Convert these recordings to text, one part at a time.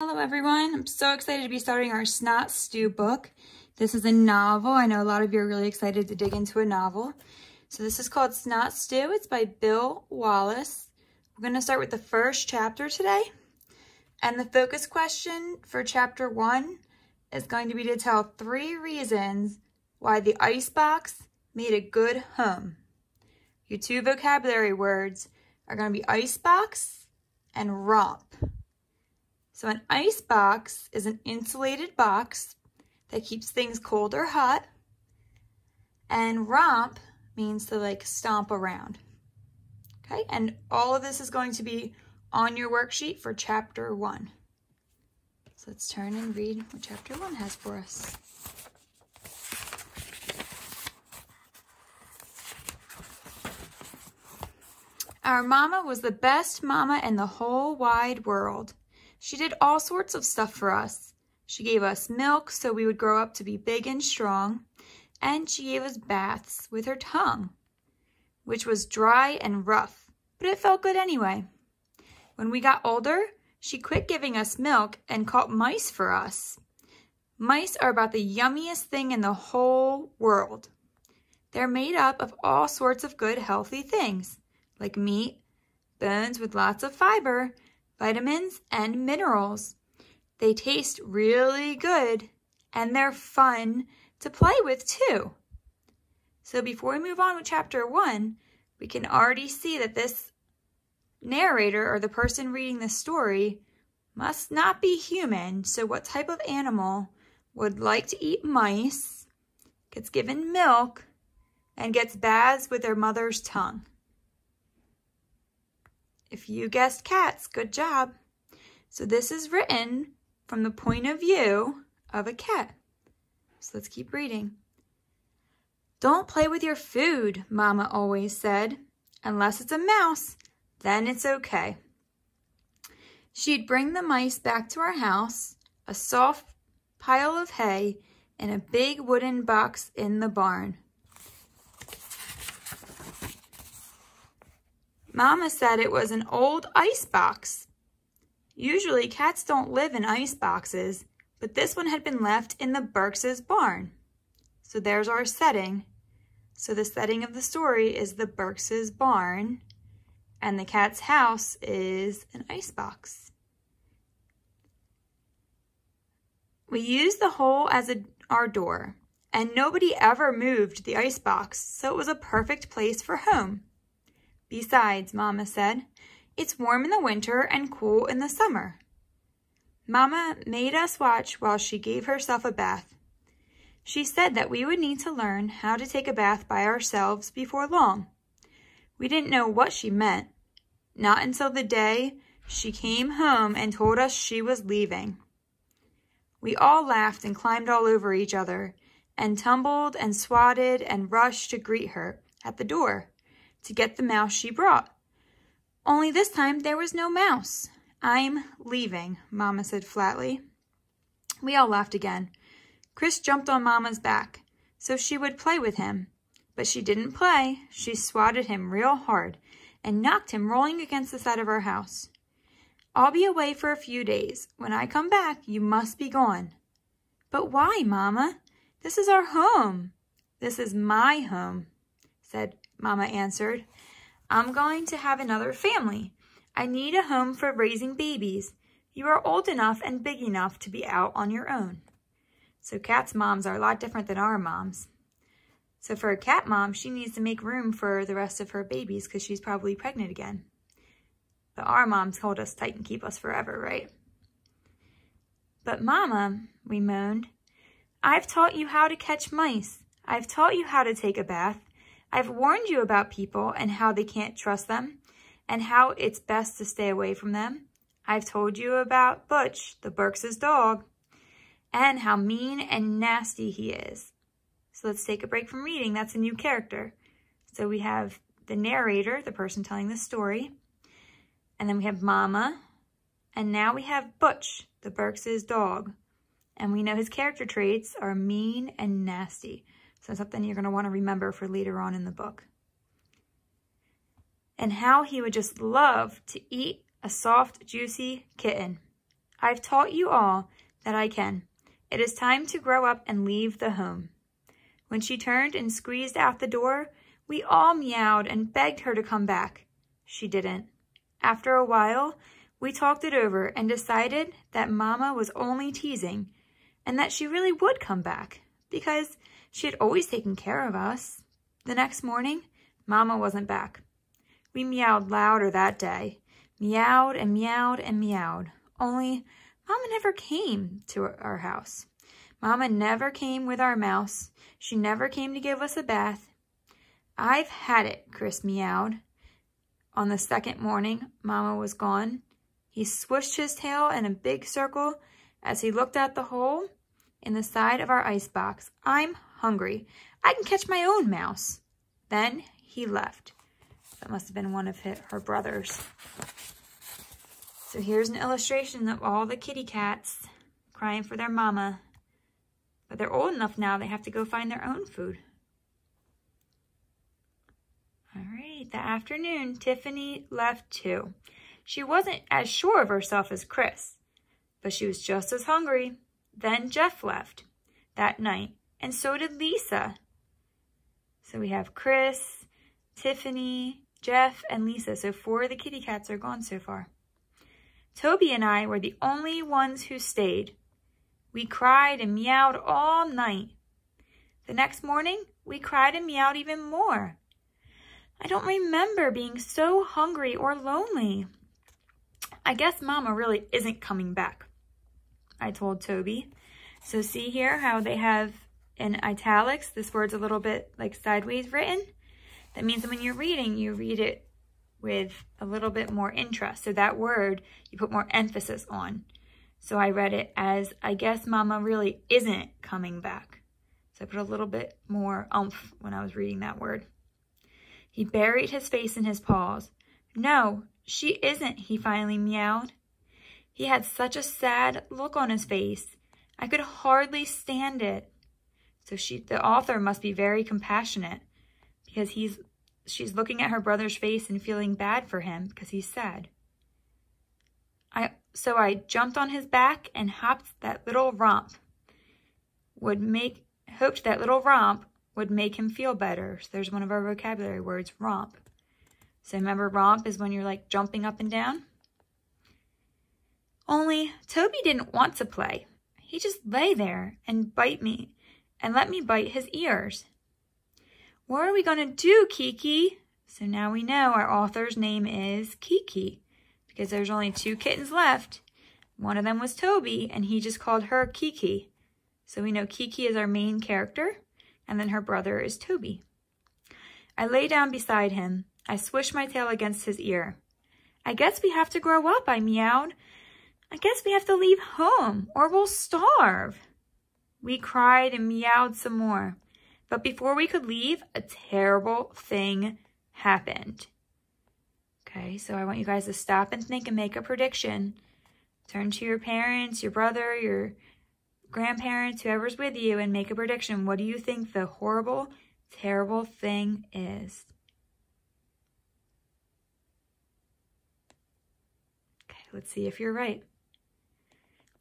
Hello everyone, I'm so excited to be starting our Snot Stew book. This is a novel. I know a lot of you are really excited to dig into a novel. So this is called Snot Stew. It's by Bill Wallace. We're going to start with the first chapter today. And the focus question for chapter 1 is going to be to tell 3 reasons why the icebox made a good home. Your 2 vocabulary words are going to be icebox and romp. So an ice box is an insulated box that keeps things cold or hot. And romp means to stomp around. Okay, and all of this is going to be on your worksheet for chapter 1. So let's turn and read what chapter 1 has for us. Our mama was the best mama in the whole wide world. She did all sorts of stuff for us. She gave us milk so we would grow up to be big and strong, and she gave us baths with her tongue, which was dry and rough, but it felt good anyway. When we got older, she quit giving us milk and caught mice for us. Mice are about the yummiest thing in the whole world. They're made up of all sorts of good, healthy things, like meat, bones with lots of fiber, vitamins, and minerals. They taste really good, and they're fun to play with too. So before we move on with chapter 1, we can already see that this narrator, or the person reading the story, must not be human. So what type of animal would like to eat mice, gets given milk, and gets baths with their mother's tongue? If you guessed cats, good job. So this is written from the point of view of a cat. So let's keep reading. Don't play with your food, Mama always said. Unless it's a mouse, then it's okay. She'd bring the mice back to our house, a soft pile of hay, and a big wooden box in the barn. Mama said it was an old ice box. Usually cats don't live in ice boxes, but this one had been left in the Burks' barn. So there's our setting. So the setting of the story is the Burks' barn, and the cat's house is an ice box. We used the hole as our door, and nobody ever moved the ice box, so it was a perfect place for home. Besides, Mama said, it's warm in the winter and cool in the summer. Mama made us watch while she gave herself a bath. She said that we would need to learn how to take a bath by ourselves before long. We didn't know what she meant, not until the day she came home and told us she was leaving. We all laughed and climbed all over each other and tumbled and swatted and rushed to greet her at the door to get the mouse she brought. Only this time there was no mouse. I'm leaving, Mama said flatly. We all laughed again. Chris jumped on Mama's back so she would play with him, but she didn't play. She swatted him real hard and knocked him rolling against the side of our house. I'll be away for a few days. When I come back, you must be gone. But why, Mama? This is our home. This is my home, Mama answered. I'm going to have another family. I need a home for raising babies. You are old enough and big enough to be out on your own. So cats' moms are a lot different than our moms. So for a cat mom, she needs to make room for the rest of her babies because she's probably pregnant again. But our moms hold us tight and keep us forever, right? But Mama, we moaned, I've taught you how to catch mice. I've taught you how to take a bath. I've warned you about people and how they can't trust them and how it's best to stay away from them. I've told you about Butch, the Burks' dog, and how mean and nasty he is. So let's take a break from reading. That's a new character. So we have the narrator, the person telling the story, and then we have Mama, and now we have Butch, the Burks' dog, and we know his character traits are mean and nasty. So something you're going to want to remember for later on in the book. And how he would just love to eat a soft, juicy kitten. I've taught you all that I can. It is time to grow up and leave the home." When she turned and squeezed out the door, we all meowed and begged her to come back. She didn't. After a while, we talked it over and decided that Mama was only teasing and that she really would come back because she had always taken care of us. The next morning, Mama wasn't back. We meowed louder that day. Meowed and meowed and meowed. Only Mama never came to our house. Mama never came with our mouse. She never came to give us a bath. "I've had it," Chris meowed. On the second morning, Mama was gone. He swished his tail in a big circle as he looked at the hole in the side of our icebox. "I'm hungry. I can catch my own mouse." Then he left. That must have been one of her brothers. So here's an illustration of all the kitty cats crying for their mama. But they're old enough now, they have to go find their own food. All right, that afternoon, Tiffany left too. She wasn't as sure of herself as Chris, but she was just as hungry. Then Jeff left that night, and so did Lisa. So we have Chris, Tiffany, Jeff, and Lisa. So 4 of the kitty cats are gone so far. Toby and I were the only ones who stayed. We cried and meowed all night. The next morning, we cried and meowed even more. I don't remember being so hungry or lonely. I guess Mama really isn't coming back, I told Toby. So see here how they have in italics, this word's a little bit like sideways written. That means that when you're reading, you read it with a little bit more interest. So that word, you put more emphasis on. So I read it as, I guess Mama really isn't coming back. So I put a little bit more oomph when I was reading that word. He buried his face in his paws. "No, she isn't," he finally meowed. He had such a sad look on his face. I could hardly stand it. So the author must be very compassionate because she's looking at her brother's face and feeling bad for him because he's sad. So I jumped on his back and hoped that little romp would make him feel better. So there's one of our vocabulary words, romp. So remember, romp is when you're like jumping up and down. Only Toby didn't want to play. He just lay there and bite me and let me bite his ears. "What are we going to do, Kiki?" So now we know our author's name is Kiki because there's only 2 kittens left. One of them was Toby, and he just called her Kiki. So we know Kiki is our main character, and then her brother is Toby. I lay down beside him. I swished my tail against his ear. "I guess we have to grow up," I meowed. "I guess we have to leave home, or we'll starve." We cried and meowed some more. But before we could leave, a terrible thing happened. Okay, so I want you guys to stop and think and make a prediction. Turn to your parents, your brother, your grandparents, whoever's with you, and make a prediction. What do you think the horrible, terrible thing is? Okay, let's see if you're right.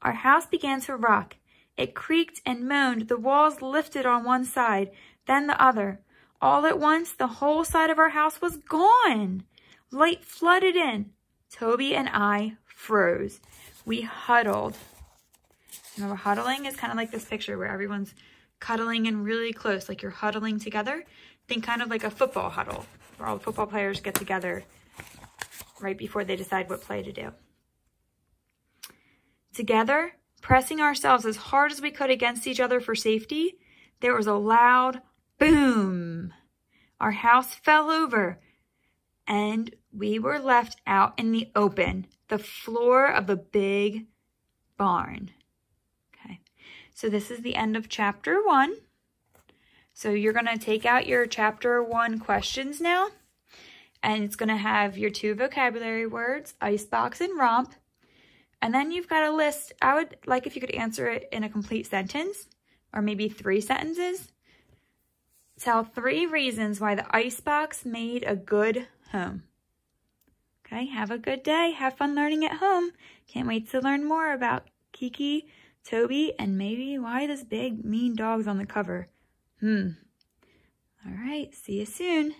Our house began to rock. It creaked and moaned. The walls lifted on one side, then the other. All at once, the whole side of our house was gone. Light flooded in. Toby and I froze. We huddled. Remember, huddling is kind of like this picture where everyone's cuddling in really close, like you're huddling together. Think kind of like a football huddle, where all the football players get together right before they decide what play to do. Together, pressing ourselves as hard as we could against each other for safety, there was a loud boom. Our house fell over, and we were left out in the open, the floor of the big barn. Okay, so this is the end of chapter 1. So you're going to take out your chapter 1 questions now, and it's going to have your 2 vocabulary words, icebox and romp. And then you've got a list. I would like if you could answer it in a complete sentence, or maybe 3 sentences. Tell 3 reasons why the icebox made a good home. Okay, have a good day. Have fun learning at home. Can't wait to learn more about Kiki, Toby, and maybe why this big, mean dog's on the cover. All right, see you soon.